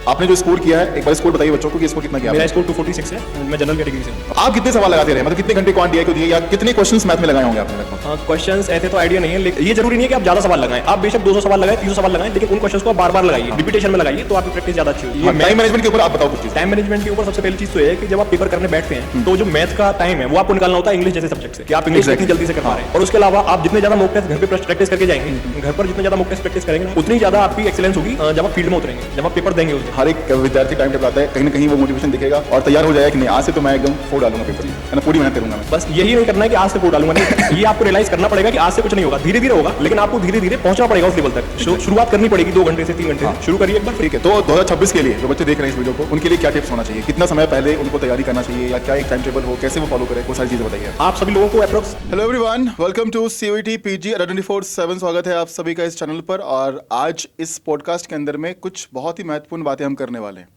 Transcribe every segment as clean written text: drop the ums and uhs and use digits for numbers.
आपने जो स्कोर किया है, एक बार स्कोर बताइए बच्चों को कि स्कोर कितना किया मेरा आपने? स्कोर 246 है, मैं जनरल कैटेगरी से हूँ। आप कितने सवाल लगाते रहे, मतलब कितने घंटे क्वांटिटी को दिए या कितने क्वेश्चंस मैथ में लगाए होंगे आपने लगभग? क्वेश्चंस ऐसे तो आइडिया नहीं है, लेकिन ये जरूरी नहीं है कि आप ज्यादा सवाल लगाएं। आप बेशक 200 सवाल लगाएं, 300 सवाल लगाएं, लेकिन उन क्वेश्चंस को आप बार-बार लगाइए, रिपीटेशन में लगाइए, तो आपकी प्रैक्टिस ज्यादा अच्छी होगी। टाइम मैनेजमेंट के ऊपर आप बताओ कुछ चीज़। टाइम मैनेजमेंट के ऊपर सबसे पहली चीज तो ये है कि जब आप पेपर करने बैठते हैं तो जो मैथ का टाइम है वो आपको निकालना होता है इंग्लिश जैसे सब्जेक्ट से, कि आप इंग्लिश कितनी जल्दी से कर पा रहे हैं। और उसके अलावा आप जितने ज्यादा मॉक टेस्ट घर पे प्रैक्टिस करके जाएंगे, घर पर जितने ज्यादा मॉक टेस्ट प्रैक्टिस करेंगे उतनी ज्यादा आपकी एक्सीलेंस होगी जब आप फील्ड में उतरेंगे, जब आप पेपर देंगे उसे। हर एक विद्यार्थी टाइम टेबल आता है, कहीं ना कहीं वो मोटिवेशन दिखेगा और तैयार हो जाएगा कि नहीं आज से तो मैं एकदम फोड़ डालूंगा पेपर, है ना, पूरी मेहनत करूंगा मैं। बस यही नहीं करना है कि आज से फोड़ डालूंगा, नहीं, ये आपको रियलाइज करना पड़ेगा कि आज से कुछ नहीं होगा, धीरे धीरे होगा, लेकिन आपको धीरे धीरे पहुंचना पड़ेगा उस लेवल तक। शुरुआत करनी पड़ेगी 2 घंटे से 3 घंटे से शुरू करिए एक बार। ठीक है, तो 2026 के लिए जो बच्चे देख रहे हैं इस वीडियो को, उनके लिए क्या टिप्स होना चाहिए, कितना समय पहले उनको तैयारी करना चाहिए या क्या एक टाइम टेबल हो, कैसे वो फॉलो करें, वो सारी चीजें बताइए आप सभी लोगों को अप्रोक्स। Hello everyone, welcome to CUET PG 24/7। स्वागत है आप सभी का इस चैनल पर। और आज इस पॉडकास्ट के अंदर में कुछ बहुत ही महत्वपूर्ण बातें हम करने वाले हैं।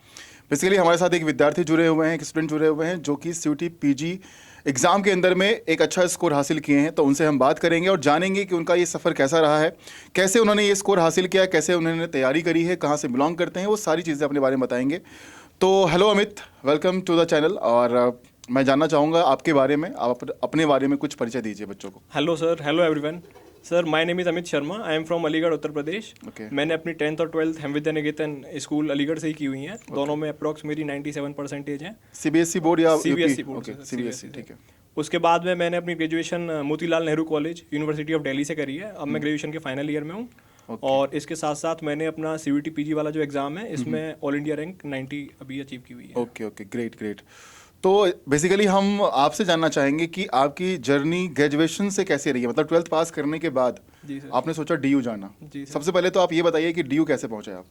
बेसिकली हमारे साथ एक विद्यार्थी जुड़े हुए हैं, एक स्टूडेंट जुड़े हुए हैं जो कि CUET PG एग्ज़ाम के अंदर में एक अच्छा स्कोर हासिल किए हैं। तो उनसे हम बात करेंगे और जानेंगे कि उनका ये सफ़र कैसा रहा है, कैसे उन्होंने ये स्कोर हासिल किया, कैसे उन्होंने तैयारी करी है, कहाँ से बिलोंग करते हैं, वो सारी चीज़ें अपने बारे में बताएंगे। तो hello Amit, welcome to the channel. और मैं जानना चाहूँगा आपके बारे में, आप अपने बारे में कुछ परिचय दीजिए बच्चों को। Hello sir, hello everyone. Sir, my name is Amit Sharma, I am from Aligarh, Uttar Pradesh. मैंने अपनी 10th और 12th हम विद्या निकेतन स्कूल अलीगढ़ से ही की हुई हैं। दोनों में अप्रॉक्स मेरी 97% है। CBSE बोर्ड या CBSE बोर्ड? ओके, CBSE, ठीक है। उसके बाद में मैंने अपनी graduation Motilal Nehru college university of Delhi से करी है। अब मैं ग्रेजुएशन के फाइनल ईयर में हूँ। और इसके साथ साथ मैंने अपना CUET PG वाला जो एग्ज़ाम है इसमें ऑल इंडिया रैंक 90 अभी अचीव की हुई है। Okay, great great. तो बेसिकली हम आपसे जानना चाहेंगे कि आपकी जर्नी ग्रेजुएशन से कैसे रही है, मतलब 12th पास करने के बाद जी सर। आपने सोचा DU जाना। जी सर। सबसे पहले तो आप ये बताइए कि DU कैसे पहुंचे आप?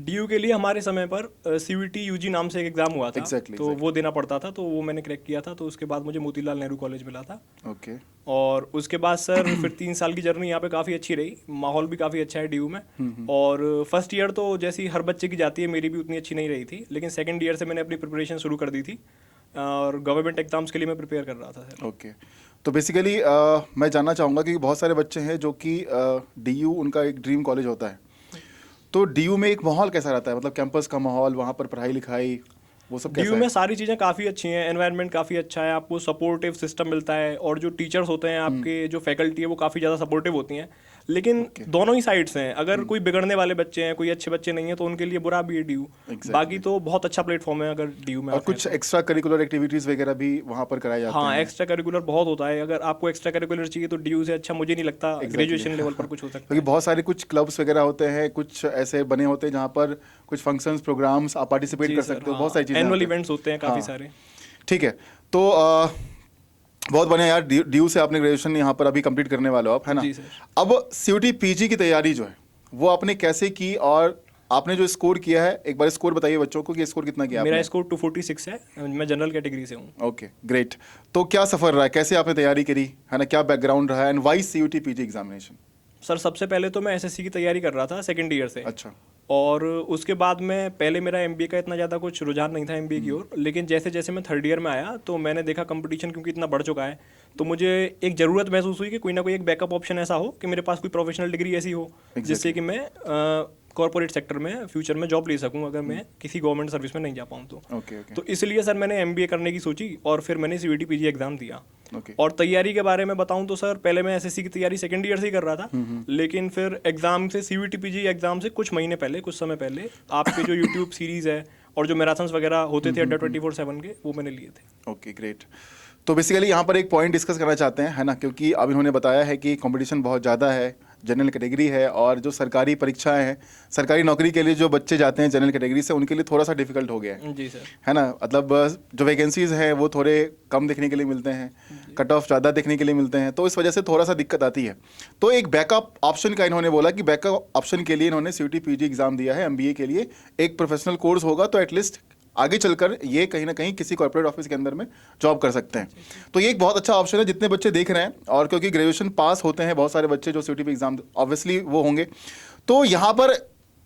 DU के लिए हमारे समय पर CUET UG नाम से एक एग्ज़ाम हुआ था। तो वो देना पड़ता था, तो वो मैंने क्रैक किया था। तो उसके बाद मुझे मोतीलाल नेहरू कॉलेज मिला था। ओके। और उसके बाद सर फिर 3 साल की जर्नी यहाँ पे काफ़ी अच्छी रही, माहौल भी काफ़ी अच्छा है DU में। और फर्स्ट ईयर तो जैसी हर बच्चे की जाती है, मेरी भी उतनी अच्छी नहीं रही थी, लेकिन सेकंड ईयर से मैंने अपनी प्रिपरेशन शुरू कर दी थी और गवर्नमेंट एग्जाम्स के लिए मैं प्रिपेयर कर रहा था सर। ओके, तो बेसिकली मैं जानना चाहूँगा कि बहुत सारे बच्चे हैं जो कि DU उनका एक ड्रीम कॉलेज होता है, तो DU में एक माहौल कैसा रहता है, मतलब कैंपस का माहौल, वहाँ पर पढ़ाई लिखाई, वो सब कैसा DU है? में सारी चीज़ें काफ़ी अच्छी हैं, एनवायरनमेंट काफ़ी अच्छा है, आपको सपोर्टिव सिस्टम मिलता है और जो टीचर्स होते हैं आपके, जो फैकल्टी है वो काफ़ी ज़्यादा सपोर्टिव होती हैं। लेकिन दोनों ही साइड्स हैं, अगर कोई बिगड़ने वाले बच्चे हैं, कोई अच्छे बच्चे नहीं हैं, तो उनके लिए बुरा भी है DU। बाकी तो बहुत अच्छा प्लेटफॉर्म है अगर DU में। और कुछ एक्स्ट्रा करिकुलर एक्टिविटीज़ वगैरह भी वहाँ पर कराए जाते हैं? हाँ, एक्स्ट्रा करिकुलर बहुत होता है। अगर आपको एक्स्ट्रा करिकुलर चाहिए तो DU से अच्छा मुझे नहीं लगता ग्रेजुएशन लेवल पर कुछ हो सकता है। क्योंकि बहुत सारे कुछ क्लब्स वगैरह होते हैं, कुछ ऐसे बने होते हैं जहाँ पर कुछ फंक्शंस, प्रोग्राम्स आप पार्टिसिपेट कर सकते हो, बहुत सारी चीज़ें, एनुअल इवेंट्स होते हैं काफ़ी सारे। ठीक है, तो बहुत बढ़िया यार, DU से आपने ग्रेजुएशन यहाँ पर अभी कंप्लीट करने वाले हो आप, है ना? जी सर। अब CUET PG की तैयारी जो है वो आपने कैसे की और आपने जो स्कोर किया है, एक बार स्कोर बताइए बच्चों को कि स्कोर कितना किया मेरा आपने? स्कोर 246 है, मैं जनरल कैटेगरी से हूँ। Okay, great. तो क्या सफ़र रहा है, कैसे आपने तैयारी करी, है ना, क्या बैकग्राउंड रहा है, and why CUET PG examination? Sir, सबसे पहले तो मैं SSC की तैयारी कर रहा था सेकेंड ईयर से। अच्छा। और उसके बाद में पहले मेरा MBA का इतना ज़्यादा कुछ रुझान नहीं था MBA की ओर, लेकिन जैसे जैसे मैं थर्ड ईयर में आया तो मैंने देखा कंपटीशन क्योंकि इतना बढ़ चुका है, तो मुझे एक ज़रूरत महसूस हुई कि कोई ना कोई एक बैकअप ऑप्शन ऐसा हो कि मेरे पास कोई प्रोफेशनल डिग्री ऐसी हो जिससे कि मैं कॉर्पोरेट सेक्टर में फ्यूचर में जॉब ले सकूं अगर मैं किसी गवर्नमेंट सर्विस में नहीं जा पाऊँ तो। ओके। तो इसलिए सर मैंने MBA करने की सोची और फिर मैंने CUET PG एग्ज़ाम दिया। ओके। और तैयारी के बारे में बताऊं तो सर पहले मैं SSC की तैयारी सेकेंड ईयर से ही कर रहा था, लेकिन फिर एग्ज़ाम से CUET PG एग्ज़ाम से कुछ समय पहले आपके जो यूट्यूब सीरीज़ है और जो मैराथन्स वगैरह होते थे अड्डा 24/7 के, वो मैंने लिए थे। Okay, great. तो बेसिकली यहाँ पर एक पॉइंट डिस्कस करना चाहते हैं, है ना, क्योंकि अब इन्होंने बताया है कि कंपटीशन बहुत ज़्यादा है, जनरल कैटेगरी है, और जो सरकारी परीक्षाएं हैं, सरकारी नौकरी के लिए जो बच्चे जाते हैं जनरल कैटेगरी से, उनके लिए थोड़ा सा डिफिकल्ट हो गया है। जी सर। है ना, मतलब जो वैकेंसीज़ हैं वो थोड़े कम देखने के लिए मिलते हैं, कट ऑफ ज़्यादा देखने के लिए मिलते हैं, तो इस वजह से थोड़ा सा दिक्कत आती है। तो एक बैकअप ऑप्शन का इन्होंने बोला कि बैकअप ऑप्शन के लिए इन्होंने CUET PG एग्ज़ाम दिया है, MBA के लिए एक प्रोफेशनल कोर्स होगा, तो एटलीस्ट आगे चलकर ये कहीं ना कहीं किसी कॉर्पोरेट ऑफिस के अंदर में जॉब कर सकते हैं। तो ये एक बहुत अच्छा ऑप्शन है जितने बच्चे देख रहे हैं, और क्योंकि ग्रेजुएशन पास होते हैं बहुत सारे बच्चे जो CUET PG एग्ज़ाम ऑब्वियसली वो होंगे, तो यहाँ पर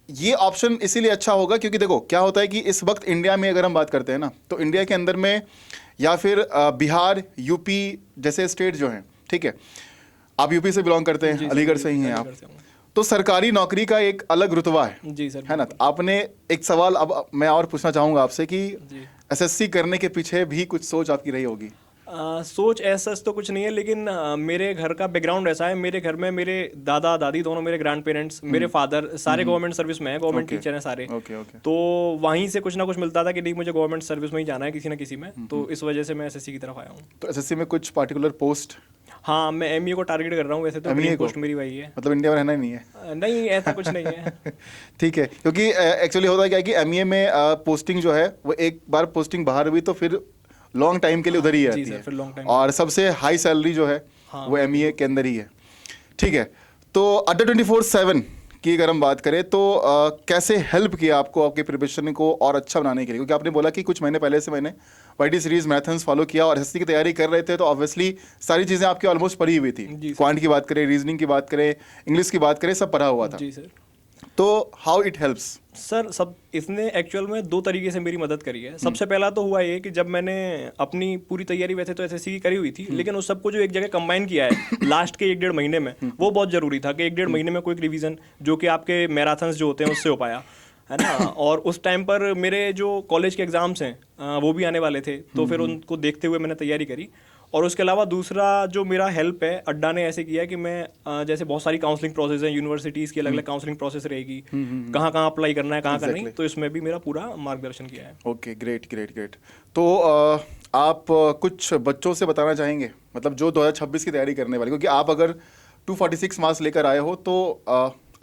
ये ऑप्शन इसीलिए अच्छा होगा क्योंकि देखो क्या होता है कि इस वक्त इंडिया में अगर हम बात करते हैं ना, तो इंडिया के अंदर में या फिर बिहार, UP जैसे स्टेट जो हैं, ठीक है, आप UP से बिलोंग करते हैं, अलीगढ़ से ही हैं आप, तो सरकारी नौकरी का एक अलग रुतबा है जी सर। है ना। तो आपने एक सवाल अब मैं और पूछना चाहूंगा आपसे कि जी। एसएससी करने के पीछे भी कुछ सोच आपकी रही होगी। सोच ऐसा तो कुछ नहीं है, लेकिन मेरे घर का बैकग्राउंड ऐसा है, मेरे घर में मेरे दादा दादी दोनों, मेरे ग्रैंड पेरेंट्स, मेरे फादर सारे गवर्नमेंट सर्विस में हैं, गवर्नमेंट टीचर हैं सारे। Okay okay. तो वहीं से कुछ ना कुछ मिलता था कि नहीं मुझे गवर्नमेंट सर्विस में ही जाना है किसी ना किसी में, तो इस वजह से मैं एसएससी की तरफ आया हूँ। तो एसएससी में कुछ पार्टिकुलर पोस्ट? हाँ, मैं एमईए को टारगेट कर रहा हूँ, वैसे तो ME ड्रीम को? पोस्ट मेरी वही है। मतलब इंडिया में रहना ही नहीं है? नहीं, ऐसा कुछ नहीं है। ठीक है, क्योंकि एक्चुअली होता क्या है कि एमईए में पोस्टिंग जो है वो एक बार पोस्टिंग बाहर हुई तो फिर लॉन्ग टाइम के लिए उधर ही जी रहती सर, है, फिर लॉन्ग टाइम। और सबसे हाई सैलरी जो है वो एमईए के अंदर ही है। ठीक है, तो अड्डा 24/7 की अगर हम बात करें तो कैसे हेल्प किया आपको आपके प्रिपरेशन को और अच्छा बनाने के लिए? क्योंकि आपने बोला कि कुछ महीने पहले से मैंने वाईटी सीरीज मैथन्स फॉलो किया और एसएससी की तैयारी कर रहे थे, तो ऑब्वियसली सारी चीज़ें आपकी ऑलमोस्ट पढ़ी हुई थी। क्वांट की बात करें, रीजनिंग की बात करें, इंग्लिश की बात करें, सब पढ़ा हुआ था। जी सर। तो हाउ इट हेल्प्स? सर सब इसने एक्चुअल में दो तरीके से मेरी मदद करी है। सबसे पहला तो हुआ ये कि जब मैंने अपनी पूरी तैयारी वैसे तो एसएससी की करी हुई थी, लेकिन उस सबको जो एक जगह कंबाइन किया है लास्ट के 1-1.5 महीने में, वो बहुत जरूरी था कि 1-1.5 महीने में कोई रिवीजन जो कि आपके मैराथन्स जो होते हैं उससे हो पाया, है ना। और उस टाइम पर मेरे जो कॉलेज के एग्जाम्स हैं वो भी आने वाले थे, तो फिर उनको देखते हुए मैंने तैयारी करी। और उसके अलावा दूसरा जो मेरा हेल्प है, अड्डा ने ऐसे किया कि मैं जैसे बहुत सारी काउंसलिंग प्रोसेस है, यूनिवर्सिटीज़ की अलग अलग काउंसलिंग प्रोसेस रहेगी, कहाँ कहाँ अप्लाई करना है, कहाँ कहाँ नहीं, तो इसमें भी मेरा पूरा मार्गदर्शन किया है। Okay, great great great. तो आप कुछ बच्चों से बताना चाहेंगे, मतलब जो 2026 की तैयारी करने वाले, क्योंकि आप अगर 246 मार्क्स लेकर आए हो तो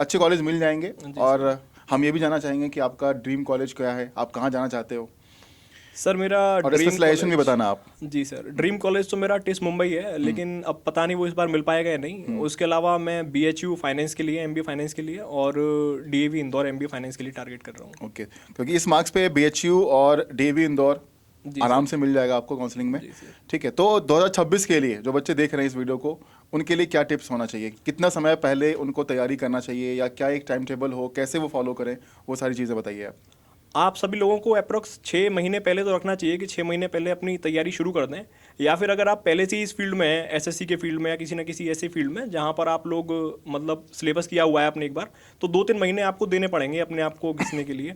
अच्छे कॉलेज मिल जाएंगे, और हम ये भी जानना चाहेंगे कि आपका ड्रीम कॉलेज क्या है, आप कहाँ जाना चाहते हो सर मेरा और ड्रीम स्पेशलाइजेशन भी बताना आप। जी सर, ड्रीम कॉलेज तो मेरा टिस मुंबई है, लेकिन अब पता नहीं वो इस बार मिल पाएगा या नहीं। उसके अलावा मैं बीएचयू फाइनेंस के लिए, एमबीए फाइनेंस के लिए, और डीएवी इंदौर एमबीए फाइनेंस के लिए टारगेट कर रहा हूँ। ओके, क्योंकि इस मार्क्स पे बीएचयू और डीएवी इंदौर आराम से मिल जाएगा आपको काउंसलिंग में। ठीक है, तो 2026 के लिए जो बच्चे देख रहे हैं इस वीडियो को, उनके लिए क्या टिप्स होना चाहिए? कितना समय पहले उनको तैयारी करना चाहिए, या क्या एक टाइम टेबल हो, कैसे वो फॉलो करें, वो सारी चीज़ें बताइए आप सभी लोगों को अप्रोक्स 6 महीने पहले तो रखना चाहिए कि 6 महीने पहले अपनी तैयारी शुरू कर दें, या फिर अगर आप पहले से ही इस फील्ड में हैं, एसएससी के फील्ड में या किसी न किसी ऐसी फील्ड में जहां पर आप लोग मतलब सिलेबस किया हुआ है आपने एक बार, तो 2-3 महीने आपको देने पड़ेंगे अपने आप को घिसने के लिए।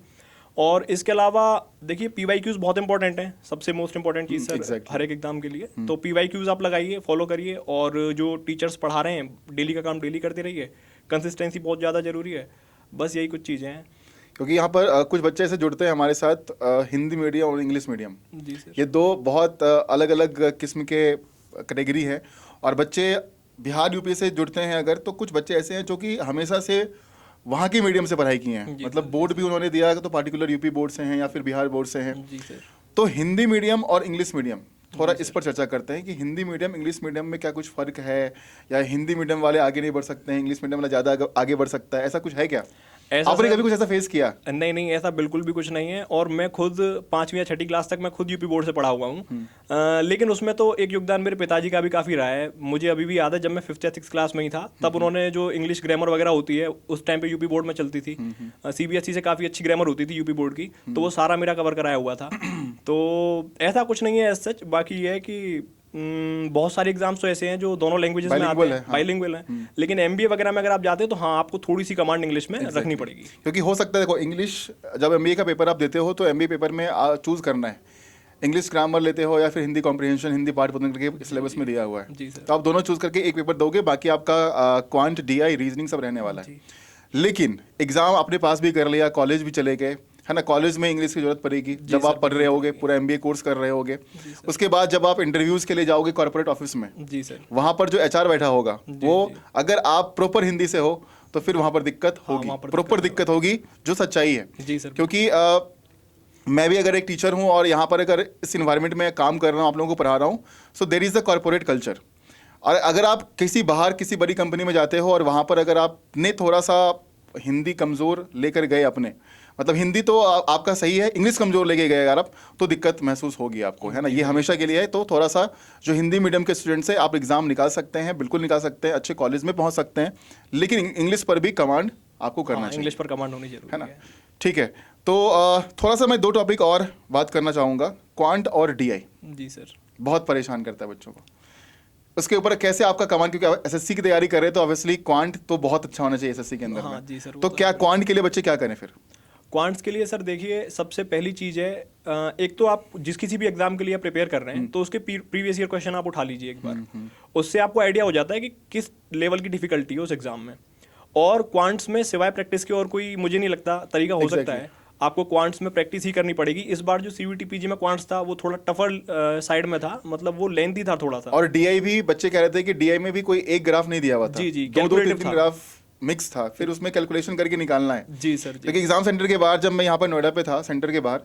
और इसके अलावा देखिए, पीवाईक्यूज बहुत इंपॉर्टेंट है, सबसे मोस्ट इंपॉर्टेंट चीज़ सर exactly. हर एक एग्जाम के लिए। तो पीवाईक्यूज आप लगाइए, फॉलो करिए, और जो टीचर्स पढ़ा रहे हैं डेली का काम डेली करते रहिए। कंसिस्टेंसी बहुत ज़्यादा जरूरी है। बस यही कुछ चीज़ें हैं। क्योंकि यहाँ पर कुछ बच्चे ऐसे जुड़ते हैं हमारे साथ, हिंदी मीडियम और इंग्लिश मीडियम, जी सर, ये दो बहुत अलग अलग किस्म के कैटेगरी हैं, और बच्चे बिहार यूपी से जुड़ते हैं अगर, तो कुछ बच्चे ऐसे हैं जो कि हमेशा से वहाँ की मीडियम से पढ़ाई की हैं, मतलब बोर्ड भी उन्होंने दिया तो पार्टिकुलर यूपी बोर्ड से हैं या फिर बिहार बोर्ड से हैं। जी सर। तो हिंदी मीडियम और इंग्लिश मीडियम, थोड़ा इस पर चर्चा करते हैं कि हिंदी मीडियम इंग्लिश मीडियम में क्या कुछ फ़र्क है, या हिंदी मीडियम वाले आगे नहीं बढ़ सकते हैं, इंग्लिश मीडियम वाला ज़्यादा आगे बढ़ सकता है, ऐसा कुछ है क्या? आपने कभी कुछ ऐसा फेस किया? नहीं नहीं, ऐसा बिल्कुल भी कुछ नहीं है। और मैं खुद 5वीं या 6ठी क्लास तक मैं खुद यूपी बोर्ड से पढ़ा हुआ हूँ, लेकिन उसमें तो एक योगदान मेरे पिताजी का भी काफ़ी रहा है। मुझे अभी भी याद है, जब मैं 5th या 6th क्लास में ही था, तब उन्होंने जो इंग्लिश ग्रामर वगैरह होती है उस टाइम पे यूपी बोर्ड में चलती थी, सीबीएसई से काफ़ी अच्छी ग्रामर होती थी यूपी बोर्ड की, तो वो सारा मेरा कवर कराया हुआ था। तो ऐसा कुछ नहीं है एज सच। बाकी ये है कि बहुत सारे एग्जाम्स तो ऐसे हैं जो दोनों लैंग्वेजेस में आते हैं, बाइलिंगुअल हैं, लेकिन एमबीए वगैरह में अगर आप जाते हैं तो हाँ, आपको थोड़ी सी कमांड इंग्लिश में रखनी पड़ेगी। क्योंकि हो सकता है, देखो, इंग्लिश जब एमबीए का पेपर आप देते हो तो एमबीए पेपर में चूज करना है, इंग्लिश ग्रामर लेते हो या फिर हिंदी कॉम्प्रिहेंशन, हिंदी पाठ पढ़ने के सिलेबस में दिया हुआ है, तो आप दोनों चूज करके एक पेपर दोगे, बाकी आपका क्वांट, डीआई, रीजनिंग सब रहने वाला है। लेकिन एग्जाम अपने पास भी कर लिया, कॉलेज भी चले गए, है ना, कॉलेज में इंग्लिश की जरूरत पड़ेगी जब आप पढ़ रहे होगे, पूरा एमबीए कोर्स कर रहे होगे। उसके बाद जब आप इंटरव्यूज के लिए जाओगे कॉर्पोरेट ऑफिस में, जी सर, वहां पर जो एचआर बैठा होगा, वो अगर आप प्रॉपर हिंदी से हो तो फिर वहां पर दिक्कत होगी, प्रॉपर दिक्कत होगी, जो सच्चाई है। जी सर, क्योंकि मैं भी अगर एक टीचर हूं और यहाँ पर अगर इस इन्वायरमेंट में काम कर रहा हूँ, आप लोगों को पढ़ा रहा हूँ, so there is the corporate culture. और अगर आप किसी बाहर किसी बड़ी कंपनी में जाते हो और वहाँ पर अगर आपने थोड़ा सा हिंदी कमज़ोर लेकर गए अपने, मतलब हिंदी तो आपका सही है, इंग्लिश कमज़ोर लेके गए अगर आप, तो दिक्कत महसूस होगी आपको, है ना, ये हमेशा के लिए है। तो थोड़ा सा जो हिंदी मीडियम के स्टूडेंट्स हैं, आप एग्ज़ाम निकाल सकते हैं, बिल्कुल निकाल सकते हैं, अच्छे कॉलेज में पहुँच सकते हैं, लेकिन इंग्लिश पर भी कमांड आपको करना चाहिए, इंग्लिश पर कमांड होनी जरूरी है ना। ठीक है, तो थोड़ा सा मैं 2 टॉपिक और बात करना चाहूँगा, क्वांट और डीआई। जी सर, बहुत परेशान करता है बच्चों को। उसके ऊपर कैसे आपका कमांड, क्योंकि एसएससी की तैयारी कर रहे हैं तो ऑब्वियसली क्वांट तो बहुत अच्छा होना चाहिए एसएससी के अंदर हाँ में। जी सर, वो तो तो क्या क्वांट के लिए बच्चे क्या करें फिर? क्वांट्स के लिए सर देखिए, सबसे पहली चीज़ है, एक तो आप जिस किसी भी एग्जाम के लिए प्रिपेयर कर रहे हैं तो उसके प्रीवियस ईयर क्वेश्चन आप उठा लीजिए एक बार। उससे आपको आइडिया हो जाता है कि किस लेवल की डिफिकल्टी है उस एग्जाम में। और क्वांट्स में सिवाय प्रैक्टिस के और कोई मुझे नहीं लगता तरीका हो सकता है। आपको क्वांट्स में प्रैक्टिस ही करनी पड़ेगी। इस बार जो सीयूईटी पीजी में क्वांट्स था वो थोड़ा टफर साइड में था, मतलब वो लेंथी था थोड़ा सा। और डीआई भी बच्चे कह रहे थे कि डीआई में भी कोई एक ग्राफ नहीं दिया हुआ था, जी, जी, दो calculative तीन था। ग्राफ मिक्स था, फिर उसमें कैलकुलेशन करके निकालना है। जी सर जी। क्योंकि एग्जाम सेंटर के बाहर, जब मैं यहाँ पर नोएडा पे था सेंटर के बाहर,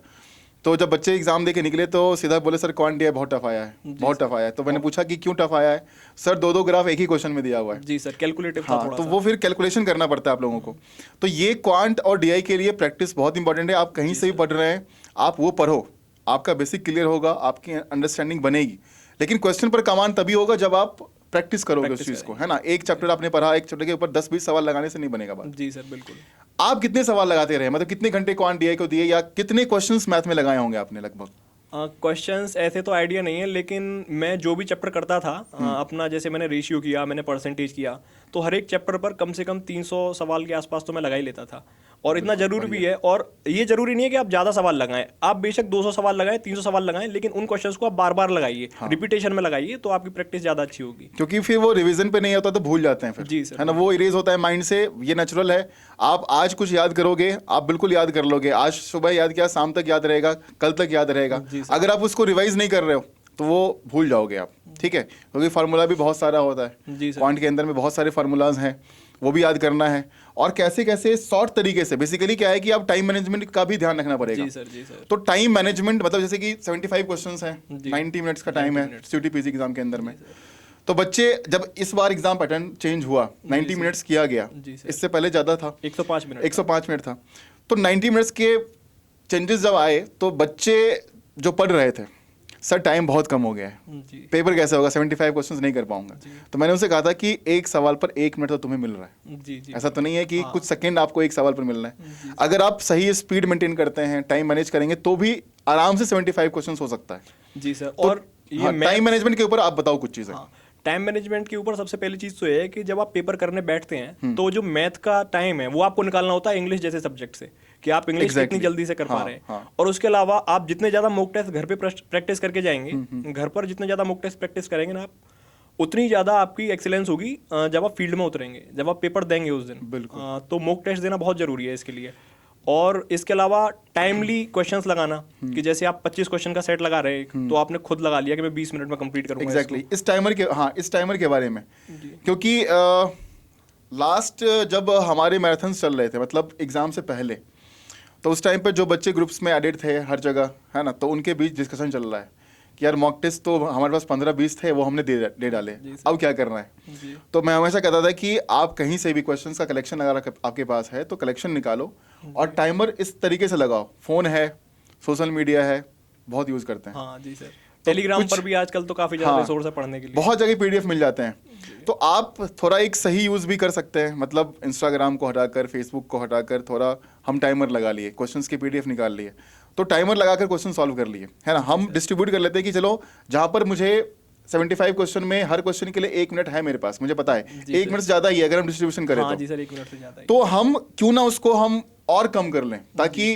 तो जब बच्चे एग्जाम दे के निकले तो सीधा बोले सर क्वांट डीआई बहुत टफ आया है, बहुत टफ आया है। तो मैंने पूछा कि क्यों टफ आया है? सर दो ग्राफ एक ही क्वेश्चन में दिया हुआ है। जी सर, कैलकुलेटिव था हाँ, थोड़ा तो सा। वो फिर कैलकुलेशन करना पड़ता है आप लोगों को। तो ये क्वांट और डीआई के लिए प्रैक्टिस बहुत इंपॉर्टेंट है। आप कहीं से भी पढ़ रहे हैं, आप वो पढ़ो, आपका बेसिक क्लियर होगा, आपकी अंडरस्टैंडिंग बनेगी। लेकिन क्वेश्चन पर कमांड तभी होगा जब आप प्रैक्टिस करोगे उस चीज को, है ना। एक चैप्टर आपने पढ़ा, एक चैप्टर के ऊपर 10-20 सवाल लगाने से नहीं बनेगा बात। जी सर बिल्कुल। आप कितने सवाल लगाते रहे, मतलब कितने घंटे क्वांट डीआई को दिए, या कितने क्वेश्चंस मैथ में लगाए होंगे आपने लगभग? क्वेश्चंस ऐसे तो आइडिया नहीं है, लेकिन मैं जो भी चैप्टर करता था अपना, जैसे मैंने रेशियो किया, मैंने परसेंटेज किया, तो हर एक चैप्टर पर कम से कम 300 सवाल के आसपास तो मैं लगा ही लेता था। और इतना जरूरी भी है, और ये जरूरी नहीं है कि आप ज़्यादा सवाल लगाएं, आप बेशक 200 सवाल लगाएं, 300 सवाल लगाएं, लेकिन उन क्वेश्चंस को आप बार बार लगाइए, रिपीटेशन में लगाइए, तो आपकी प्रैक्टिस ज़्यादा अच्छी होगी। क्योंकि फिर वो रिवीजन पे नहीं होता तो भूल जाते हैं फिर, जी सर, है ना। वो इरेज होता है माइंड से, ये नेचुरल है। आप आज कुछ याद करोगे, आप बिल्कुल याद कर लोगे। आज सुबह याद किया, शाम तक याद रहेगा, कल तक याद रहेगा। अगर आप उसको रिवाइज नहीं कर रहे हो तो वो भूल जाओगे आप, ठीक है। क्योंकि फार्मूला भी बहुत सारा होता है, जी सर। क्वांट के अंदर में बहुत सारे फार्मूलाज हैं, वो भी याद करना है। और कैसे कैसे शॉर्ट तरीके से, बेसिकली क्या है कि आप टाइम मैनेजमेंट का भी ध्यान रखना पड़ेगा। जी सर, जी सर। तो टाइम मैनेजमेंट मतलब जैसे कि 75 क्वेश्चंस हैं, 90 मिनट्स का टाइम है सीयूटी पीजी एग्जाम के अंदर में। तो बच्चे, जब इस बार एग्जाम पैटर्न चेंज हुआ, 90 मिनट्स किया गया, इससे पहले ज़्यादा था, 105 मिनट 105 मिनट था। तो 90 मिनट्स के चेंजेस जब आए तो बच्चे जो पढ़ रहे थे, सर टाइम बहुत कम हो गया है, जी पेपर कैसे होगा, 75 क्वेश्चंस नहीं कर पाऊंगा। तो मैंने उनसे कहा था कि एक सवाल पर 1 मिनट तो तुम्हें मिल रहा है। जी जी। ऐसा तो नहीं है कि कुछ सेकंड आपको एक सवाल पर मिलना है। अगर आप सही स्पीड मेंटेन करते हैं, टाइम मैनेज करेंगे, तो भी आराम से 75 क्वेश्चंस हो सकता है। जी सर। तो और ये टाइम मैनेजमेंट के ऊपर आप बताओ कुछ चीज़ें। टाइम मैनेजमेंट के ऊपर सबसे पहली चीज़ तो ये है कि जब आप पेपर करने बैठते हैं तो जो मैथ का टाइम है वो आपको निकालना होता है इंग्लिश जैसे सब्जेक्ट से, कि आप इंग्लिश कितनी जल्दी से कर पा रहे हैं। और उसके अलावा आप जितने ज़्यादा मॉक टेस्ट घर पे प्रैक्टिस करके जाएंगे, घर पर जितने ज़्यादा मॉक टेस्ट प्रैक्टिस करेंगे ना आप, उतनी ज़्यादा आपकी एक्सीलेंस होगी जब आप फील्ड में उतरेंगे, जब आप पेपर देंगे उस दिन। तो मॉक टेस्ट देना बहुत ज़रूरी है इसके लिए। और इसके अलावा टाइमली क्वेश्चंस लगाना, कि जैसे आप 25 क्वेश्चन का सेट लगा रहे हैं तो आपने खुद लगा लिया कि मैं 20 मिनट में कंप्लीट करूंगा। एग्जैक्टली इस टाइमर के, हाँ इस टाइमर के बारे में, क्योंकि लास्ट जब हमारे मैराथन्स चल रहे थे, मतलब एग्जाम से पहले, तो उस टाइम पे जो बच्चे ग्रुप्स में एडेड थे हर जगह, है ना, तो उनके बीच डिस्कशन चल रहा है कि यार मॉक टेस्ट तो हमारे पास 15-20 थे, वो हमने दे डाले, अब क्या करना है। तो मैं हमेशा कहता था कि आप कहीं से भी क्वेश्चंस का कलेक्शन अगर आपके पास है तो कलेक्शन निकालो और टाइमर इस तरीके से लगाओ। फोन है, सोशल मीडिया है, बहुत यूज करते हैं। हाँ जी सर। टेलीग्राम पर भी आजकल तो काफी ज्यादा रिसोर्स है पढ़ने के लिए, बहुत जगह पीडीएफ मिल जाते हैं। तो आप थोड़ा एक सही यूज भी कर सकते हैं, मतलब इंस्टाग्राम को हटाकर, फेसबुक को हटाकर, थोड़ा हम टाइमर लगा लिए, क्वेश्चंस की पीडीएफ निकाल लिए, तो टाइमर लगाकर क्वेश्चन सॉल्व कर लिए, है ना। हम डिस्ट्रीब्यूट कर लेते हैं कि चलो जहाँ पर मुझे 75 क्वेश्चन में हर क्वेश्चन के लिए 1 मिनट है मेरे पास, मुझे पता है 1 मिनट से ज्यादा ही है अगर हम डिस्ट्रीब्यूशन करें। हाँ जी सर, 1 मिनट से ज्यादा। तो हम क्यों ना उसको हम और कम कर लें, ताकि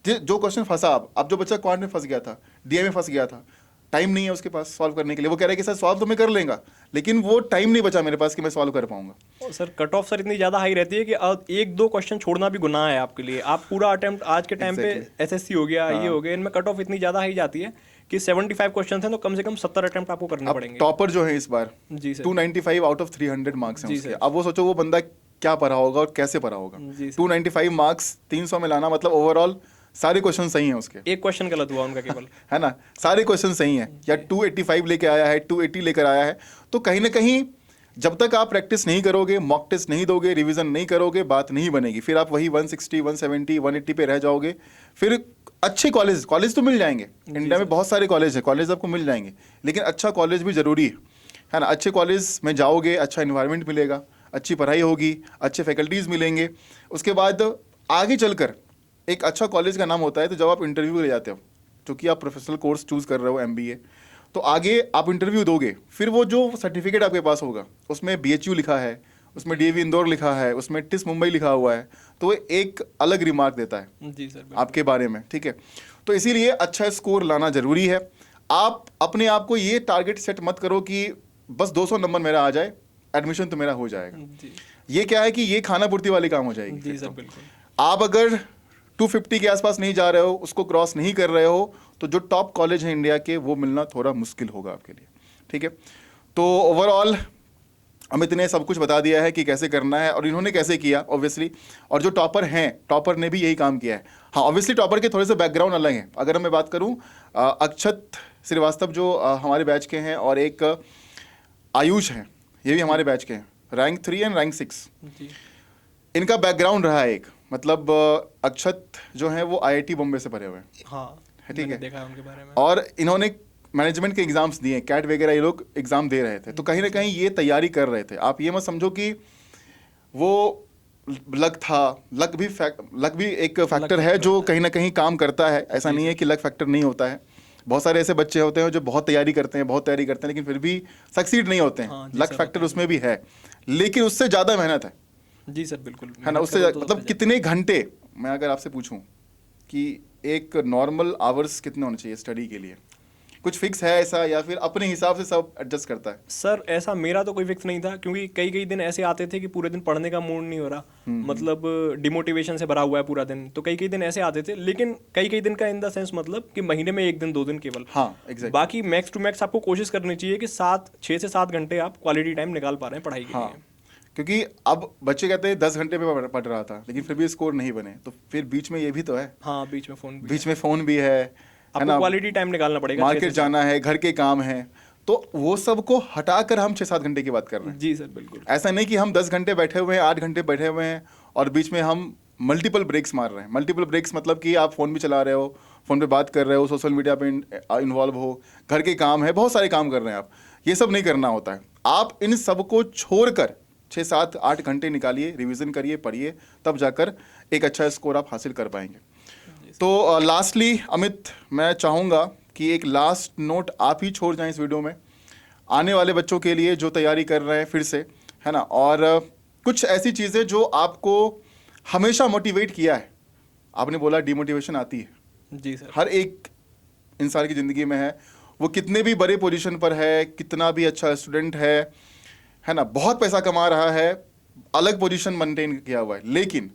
जो क्वेश्चन फंसा, अब जो बच्चा क्वांट में फंस गया था, डीआई में फंस गया था, टाइम नहीं है उसके पास सॉल्व करने के लिए, वो कह रहा है कि सर सॉल्व तो मैं कर लेगा, लेकिन वो टाइम नहीं बचा मेरे पास कि मैं सॉल्व कर पाऊंगा। सर कट ऑफ सर इतनी ज़्यादा हाई रहती है कि अब 1-2 क्वेश्चन छोड़ना भी गुनाह है आपके लिए। आप पूरा अटेम्प्ट, आज के टाइम पे एसएससी हो गया, ये हो गया, इनमें कट ऑफ इतनी ज़्यादा हाई जाती है कि 75 क्वेश्चन हैं तो कम से कम 70 अटेम्प्ट आपको करने पड़ेंगे। टॉपर जो है इस बार जी सर 295 आउट ऑफ 300 मार्क्स हैं उसके। अब वो सोचो वो बंदा क्या पढ़ा होगा और कैसे पढ़ा होगा। 295 मार्क्स 300 में लाना, मतलब ओवरऑल सारे क्वेश्चन सही हैं उसके, एक क्वेश्चन गलत हुआ उनका केवल है ना, सारे क्वेश्चन सही हैं, या 285 लेके आया है, 280 लेकर आया है। तो कहीं ना कहीं जब तक आप प्रैक्टिस नहीं करोगे, मॉक टेस्ट नहीं दोगे, रिवीजन नहीं करोगे, बात नहीं बनेगी। फिर आप वही 160, 170, 180 पे रह जाओगे। फिर अच्छे कॉलेज तो मिल जाएंगे, इंडिया में बहुत सारे कॉलेज है, कॉलेज आपको मिल जाएंगे, लेकिन अच्छा कॉलेज भी जरूरी है ना। अच्छे कॉलेज में जाओगे, अच्छा इन्वायरमेंट मिलेगा, अच्छी पढ़ाई होगी, अच्छे फैकल्टीज मिलेंगे। उसके बाद आगे चलकर एक अच्छा कॉलेज का नाम होता है, तो जब आप इंटरव्यू ले जाते हो, क्योंकि आप प्रोफेशनल कोर्स चूज कर रहे हो MBA, तो आगे आप इंटरव्यू दोगे, फिर वो जो सर्टिफिकेट आपके पास होगा उसमें BHU लिखा है, उसमें DAV इंदौर लिखा है, उसमें TIS मुंबई लिखा हुआ है, तो वो एक अलग रिमार्क देता है जी सर। आपके बारे में, ठीक है। तो इसीलिए अच्छा स्कोर लाना जरूरी है। आप अपने आप को ये टारगेट सेट मत करो कि बस 200 नंबर मेरा आ जाए, एडमिशन तो मेरा हो जाएगा। जी ये क्या है कि ये खाना पूर्ति वाली काम हो जाएगी। जी फिर सर तो। बिल्कुल। आप अगर 250 के आसपास नहीं जा रहे हो, उसको क्रॉस नहीं कर रहे हो, तो जो टॉप कॉलेज है इंडिया के वो मिलना थोड़ा मुश्किल होगा आपके लिए, ठीक है। तो ओवरऑल अमित ने सब कुछ बता दिया है कि कैसे करना है और इन्होंने कैसे किया ऑब्वियसली, और जो टॉपर हैं, टॉपर ने भी यही काम किया है। हाँ, ऑब्वियसली टॉपर के थोड़े से बैकग्राउंड अलग हैं। अगर मैं बात करूं, अक्षत श्रीवास्तव जो हमारे बैच के हैं, और एक आयुष हैं, ये भी हमारे बैच के हैं, रैंक 3 एंड रैंक 6। जी इनका बैकग्राउंड रहा है एक, मतलब अक्षत जो है वो IIT बॉम्बे से पढ़े हुए हैं, हाँ ठीक मैंने है। देखा है उनके बारे में। और इन्होंने मैनेजमेंट के एग्जाम्स दिए, कैट वगैरह ये लोग एग्जाम दे रहे थे, तो कहीं ना कहीं ये तैयारी कर रहे थे। आप ये मत समझो कि वो लक था, लक भी एक फैक्टर है जो कहीं ना कहीं काम करता है। ऐसा नहीं है कि लक फैक्टर नहीं होता है। बहुत सारे ऐसे बच्चे होते हैं जो बहुत तैयारी करते हैं लेकिन फिर भी सक्सीड नहीं होते हैं। हाँ, जी लक सर, फैक्टर उसमें भी है, लेकिन उससे ज़्यादा मेहनत है, जी सर बिल्कुल। है ना। उससे मतलब कितने घंटे, मैं अगर आपसे पूछूं कि एक नॉर्मल आवर्स कितने होने चाहिए स्टडी के लिए, कुछ फिक्स है ऐसा, या फिर अपने हिसाब से सब एडजस्ट करता है? सर ऐसा मेरा तो कोई फिक्स नहीं था, क्योंकि कई कई दिन ऐसे आते थे कि पूरे दिन पढ़ने का मूड नहीं हो रहा, मतलब डिमोटिवेशन से भरा हुआ है पूरा दिन। तो कई कई दिन ऐसे आते थे, लेकिन कई कई दिन का इन द सेंस मतलब कि महीने में 1 दिन 2 दिन केवल। हाँ एग्जैक्ट। बाकी मैक्स टू मैक्स आपको कोशिश करनी चाहिए कि 6 से 7 घंटे आप क्वालिटी टाइम निकाल पा रहे हैं पढ़ाई के हाँ, लिए। क्योंकि अब बच्चे कहते हैं 10 घंटे में पढ़ रहा था, लेकिन फिर भी स्कोर नहीं बने, तो फिर बीच में ये भी तो है, हाँ बीच में फ़ोन भी बीच में फ़ोन भी है आपको ना, क्वालिटी टाइम निकालना पड़ेगा। मार्केट जाना है, घर के काम है, तो वो सब को हटाकर हम 6-7 घंटे की बात कर रहे हैं। जी सर बिल्कुल। ऐसा नहीं कि हम 10 घंटे बैठे हुए हैं, 8 घंटे बैठे हुए हैं, और बीच में हम मल्टीपल ब्रेक्स मार रहे हैं। मल्टीपल ब्रेक्स मतलब कि आप फ़ोन भी चला रहे हो, फ़ोन पे बात कर रहे हो, सोशल मीडिया पे इन्वॉल्व हो, घर के काम है, बहुत सारे काम कर रहे हैं आप। ये सब नहीं करना होता है। आप इन सब को छोड़कर 6-7-8 घंटे निकालिए, रिवीजन करिए, पढ़िए, तब जाकर एक अच्छा स्कोर आप हासिल कर पाएंगे। तो लास्टली अमित, मैं चाहूँगा कि एक लास्ट नोट आप ही छोड़ जाएं इस वीडियो में, आने वाले बच्चों के लिए जो तैयारी कर रहे हैं फिर से, है ना, और कुछ ऐसी चीज़ें जो आपको हमेशा मोटिवेट किया है। आपने बोला डिमोटिवेशन आती है, जी सर। हर एक इंसान की ज़िंदगी में है, वो कितने भी बड़े पोजीशन पर है, कितना भी अच्छा स्टूडेंट है ना, बहुत पैसा कमा रहा है, अलग पोजीशन मेंटेन किया हुआ है, लेकिन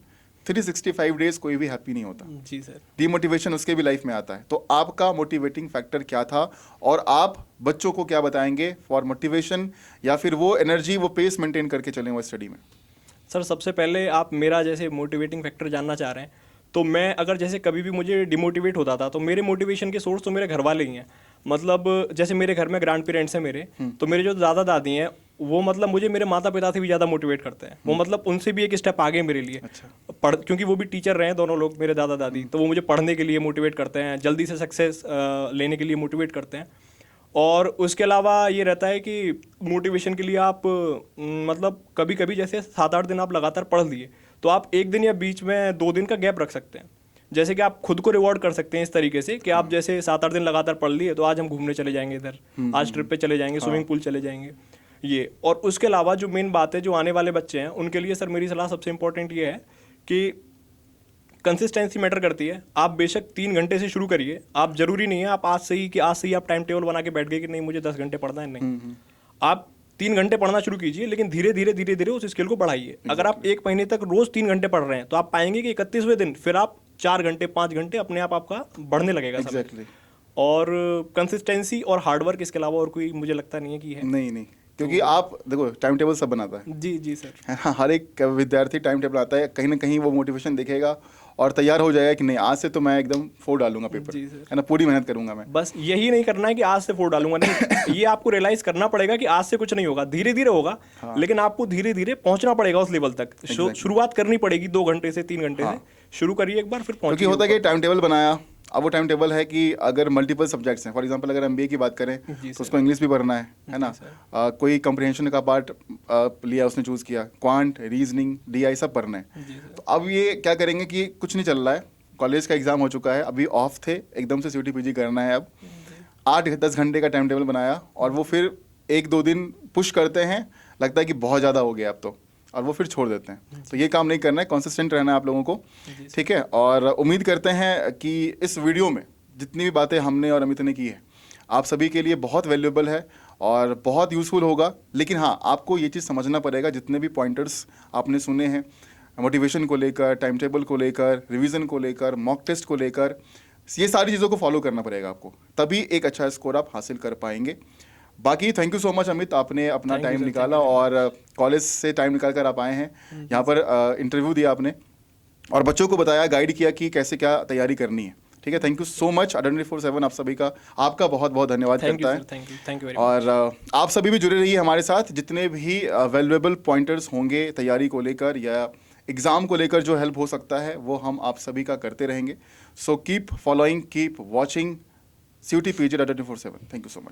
365 डेज कोई भी हैप्पी नहीं होता। जी सर। डिमोटिवेशन उसके भी लाइफ में आता है। तो आपका मोटिवेटिंग फैक्टर क्या था, और आप बच्चों को क्या बताएंगे फॉर मोटिवेशन, या फिर वो एनर्जी, वो पेस मेंटेन करके चलें वो स्टडी में? सर सबसे पहले आप मेरा जैसे मोटिवेटिंग फैक्टर जानना चाह रहे हैं, तो मैं अगर जैसे कभी भी मुझे डिमोटिवेट होता था, तो मेरे मोटिवेशन के सोर्स तो मेरे घर वाले ही हैं। मतलब जैसे मेरे घर में ग्रैंड पेरेंट्स हैं मेरे, तो मेरे जो दादा दादी हैं वो मतलब मुझे मेरे माता पिता से भी ज़्यादा मोटिवेट करते हैं। वो मतलब उनसे भी एक स्टेप आगे मेरे लिए। अच्छा। क्योंकि वो भी टीचर रहे हैं दोनों लोग, मेरे दादा दादी, तो वो मुझे पढ़ने के लिए मोटिवेट करते हैं, जल्दी से सक्सेस लेने के लिए मोटिवेट करते हैं। और उसके अलावा ये रहता है कि मोटिवेशन के लिए आप मतलब कभी कभी जैसे 7-8 दिन आप लगातार पढ़ लिए, तो आप 1 दिन या बीच में 2 दिन का गैप रख सकते हैं। जैसे कि आप खुद को रिवॉर्ड कर सकते हैं इस तरीके से कि आप जैसे 7-8 दिन लगातार पढ़ लिए, तो आज हम घूमने चले जाएंगे इधर, आज ट्रिप पे चले जाएंगे, स्विमिंग पूल चले जाएंगे ये। और उसके अलावा जो मेन बात है, जो आने वाले बच्चे हैं उनके लिए सर मेरी सलाह सबसे इंपॉर्टेंट ये है कि कंसिस्टेंसी मैटर करती है। आप बेशक 3 घंटे से शुरू करिए, आप जरूरी नहीं है आप आज से ही आप टाइम टेबल बना के बैठ गए कि नहीं मुझे 10 घंटे पढ़ना है, नहीं। आप 3 घंटे पढ़ना शुरू कीजिए, लेकिन धीरे धीरे उस स्किल को बढ़ाइए। अगर आप 1 महीने तक रोज 3 घंटे पढ़ रहे हैं, तो आप पाएंगे कि 31वें दिन फिर आप 4 घंटे 5 घंटे अपने आप आपका बढ़ने लगेगा। एग्जैक्टली। और कंसिस्टेंसी और हार्डवर्क, इसके अलावा और कोई मुझे लगता नहीं है कि है। नहीं, क्योंकि आप देखो टाइम टेबल सब बनाता है। जी जी सर। है ना, हर एक विद्यार्थी टाइम टेबल आता है, कहीं ना कहीं वो मोटिवेशन दिखेगा और तैयार हो जाएगा कि नहीं आज से तो मैं एकदम 4 डालूंगा पेपर, जी सर। है ना, पूरी मेहनत करूंगा मैं। बस यही नहीं करना है कि आज से 4 डालूंगा, नहीं। ये आपको रियलाइज करना पड़ेगा कि आज से कुछ नहीं होगा, धीरे धीरे होगा। हाँ। लेकिन आपको धीरे धीरे पहुंचना पड़ेगा उस लेवल तक। शुरुआत करनी पड़ेगी 2 घंटे से 3 घंटे से शुरू करिए एक बार, फिर क्योंकि पहुंचिए होता है कि टाइम टेबल बनाया, अब वो टाइम टेबल है कि अगर मल्टीपल सब्जेक्ट्स हैं, फॉर एग्जांपल अगर MBA की बात करें तो उसको इंग्लिश भी पढ़ना है ना, कोई कंप्रिहेंशन का पार्ट लिया उसने चूज़ किया, क्वांट, रीजनिंग, DI सब पढ़ना है। तो अब ये क्या करेंगे कि कुछ नहीं चल रहा है, कॉलेज का एग्जाम हो चुका है, अभी ऑफ थे, एकदम से CUT PG करना है। अब 8-10 घंटे का टाइम टेबल बनाया और वो फिर 1-2 दिन पुश करते हैं, लगता है कि बहुत ज़्यादा हो गया अब तो, और वो फिर छोड़ देते हैं। तो ये काम नहीं करना है, कंसिस्टेंट रहना है आप लोगों को, ठीक है। और उम्मीद करते हैं कि इस वीडियो में जितनी भी बातें हमने और अमित ने की है आप सभी के लिए बहुत वैल्यूएबल है और बहुत यूज़फुल होगा। लेकिन हाँ, आपको ये चीज़ समझना पड़ेगा, जितने भी पॉइंटर्स आपने सुने हैं मोटिवेशन को लेकर, टाइम टेबल को लेकर, रिवीजन को लेकर, मॉक टेस्ट को लेकर, ये सारी चीज़ों को फॉलो करना पड़ेगा आपको, तभी एक अच्छा स्कोर आप हासिल कर पाएंगे। बाकी thank you so much Amit, आपने अपना Thank you, टाइम sir. निकाला Thank you. और कॉलेज से टाइम निकाल कर आप आए हैं यहाँ पर, इंटरव्यू दिया आपने और बच्चों को बताया, गाइड किया कि कैसे क्या तैयारी करनी है, ठीक है। Thank you so much. Identity 47 आप सभी का, आपका बहुत बहुत धन्यवाद थैंक यू करता सर, है। थैंक यू वेरी और आप सभी भी जुड़े रहिए हमारे साथ, जितने भी वैल्यूएबल पॉइंटर्स होंगे तैयारी को लेकर या एग्ज़ाम को लेकर जो हेल्प हो सकता है वो हम आप सभी का करते रहेंगे। So keep following, keep watching CUET PG Identity 47। Thank you so much.